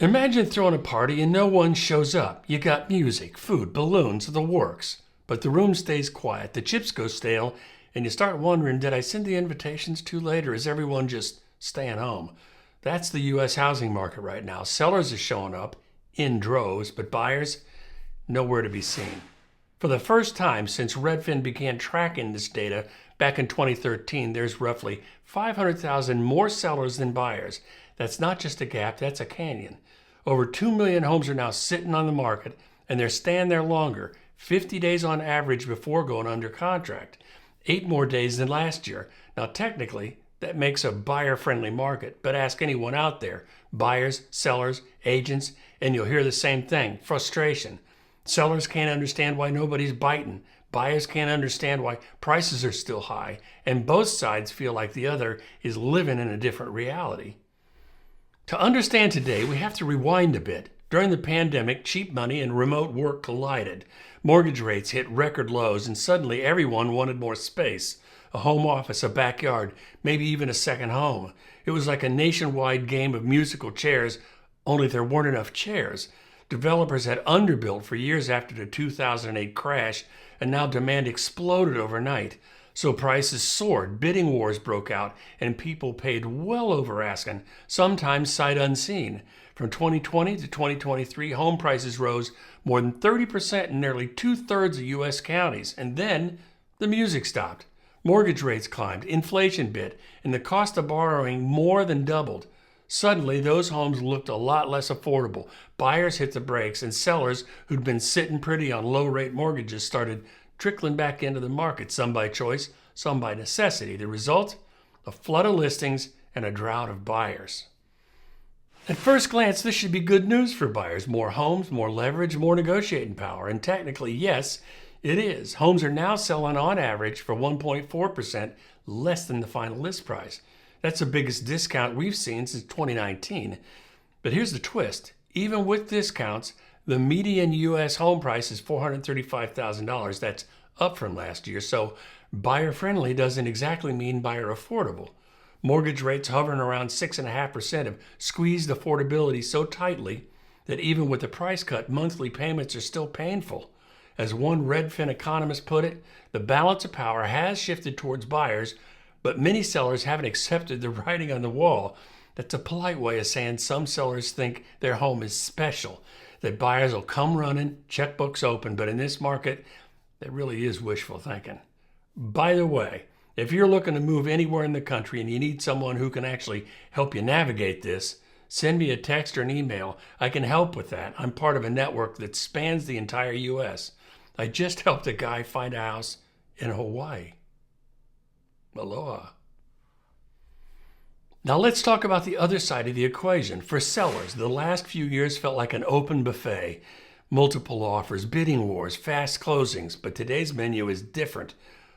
Imagine throwing a party and no one shows up. You got music, food, balloons, the works. But the room stays quiet, the chips go stale, and you start wondering, did I send the invitations too late or is everyone just staying home? That's the U.S. housing market right now. Sellers are showing up in droves, but buyers, nowhere to be seen. For the first time since Redfin began tracking this data back in 2013, there's roughly 500,000 more sellers than buyers. That's not just a gap, that's a canyon. Over 2 million homes are now sitting on the market, and they're staying there longer, 50 days on average before going under contract, 8 more days than last year. Now, technically, that makes a buyer-friendly market, but ask anyone out there, buyers, sellers, agents, and you'll hear the same thing, frustration. Sellers can't understand why nobody's biting. Buyers can't understand why prices are still high, and both sides feel like the other is living in a different reality. To understand today, we have to rewind a bit. During the pandemic, cheap money and remote work collided. Mortgage rates hit record lows, and suddenly everyone wanted more space. A home office, a backyard, maybe even a second home. It was like a nationwide game of musical chairs, only there weren't enough chairs. Developers had underbuilt for years after the 2008 crash, and now demand exploded overnight. So prices soared, bidding wars broke out, and people paid well over asking, sometimes sight unseen. From 2020 to 2023, home prices rose more than 30% in nearly 2/3 of U.S. counties. And then the music stopped. Mortgage rates climbed, inflation bit, and the cost of borrowing more than doubled. Suddenly, those homes looked a lot less affordable. Buyers hit the brakes, and sellers who'd been sitting pretty on low-rate mortgages started trickling back into the market, some by choice, some by necessity. The result? A flood of listings and a drought of buyers. At first glance, this should be good news for buyers. More homes, more leverage, more negotiating power. And technically, yes, it is. Homes are now selling on average for 1.4% less than the final list price. That's the biggest discount we've seen since 2019. But here's the twist. Even with discounts, the median U.S. home price is $435,000. That's up from last year. So buyer-friendly doesn't exactly mean buyer affordable. Mortgage rates hovering around 6.5% have squeezed affordability so tightly that even with the price cut, monthly payments are still painful. As one Redfin economist put it, the balance of power has shifted towards buyers, but many sellers haven't accepted the writing on the wall. That's a polite way of saying some sellers think their home is special, that buyers will come running, checkbooks open, but in this market, that really is wishful thinking. By the way, if you're looking to move anywhere in the country and you need someone who can actually help you navigate this, send me a text or an email. I can help with that. I'm part of a network that spans the entire U.S. I just helped a guy find a house in Hawaii. Aloha. Now let's talk about the other side of the equation. For sellers, the last few years felt like an open buffet. Multiple offers, bidding wars, fast closings, but today's menu is different.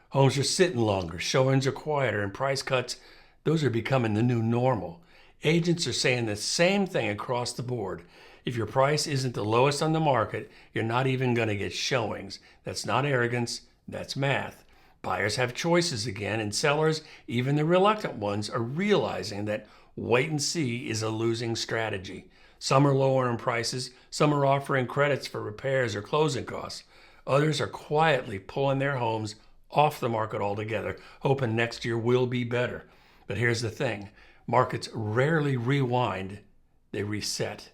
Homes are sitting longer, showings are quieter, and price cuts, those are becoming the new normal. Agents are saying the same thing across the board. If your price isn't the lowest on the market, you're not even going to get showings. That's not arrogance, that's math. Buyers have choices again, and sellers, even the reluctant ones, are realizing that wait and see is a losing strategy. Some are lowering prices, some are offering credits for repairs or closing costs. Others are quietly pulling their homes off the market altogether, hoping next year will be better. But here's the thing, markets rarely rewind, they reset.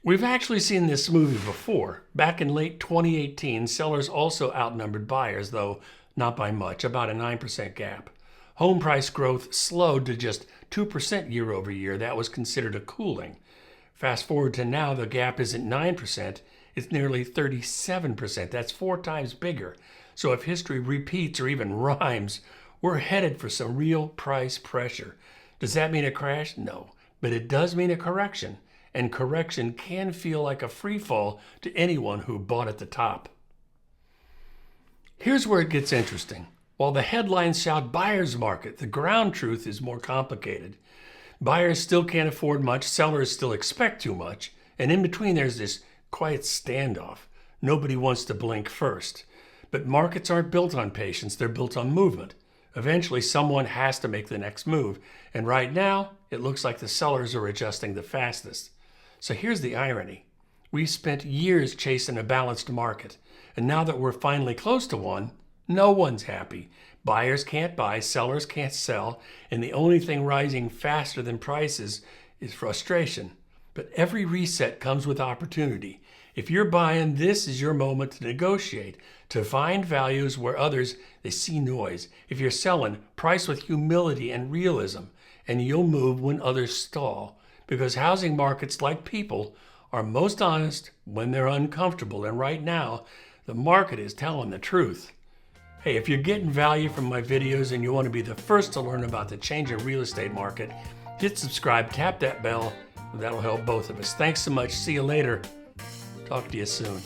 We've actually seen this movie before. Back in late 2018, sellers also outnumbered buyers, though not by much, about a 9% gap. Home price growth slowed to just 2% year over year. That was considered a cooling. Fast forward to now, the gap isn't 9%, it's nearly 37%. That's 4 times bigger. So if history repeats or even rhymes, we're headed for some real price pressure. Does that mean a crash? No, but it does mean a correction. And correction can feel like a free fall to anyone who bought at the top. Here's where it gets interesting. While the headlines shout buyer's market, the ground truth is more complicated. Buyers still can't afford much, sellers still expect too much, and in between there's this quiet standoff. Nobody wants to blink first. But markets aren't built on patience, they're built on movement. Eventually, someone has to make the next move, and right now, it looks like the sellers are adjusting the fastest. So here's the irony. We've spent years chasing a balanced market, and now that we're finally close to one, no one's happy. Buyers can't buy, sellers can't sell, and the only thing rising faster than prices is frustration. But every reset comes with opportunity. If you're buying, this is your moment to negotiate, to find values where others, they see noise. If you're selling, price with humility and realism, and you'll move when others stall. Because housing markets, like people, are most honest when they're uncomfortable. And right now, the market is telling the truth. Hey, if you're getting value from my videos and you want to be the first to learn about the changing real estate market, hit subscribe, tap that bell. That'll help both of us. Thanks so much. See you later. Talk to you soon.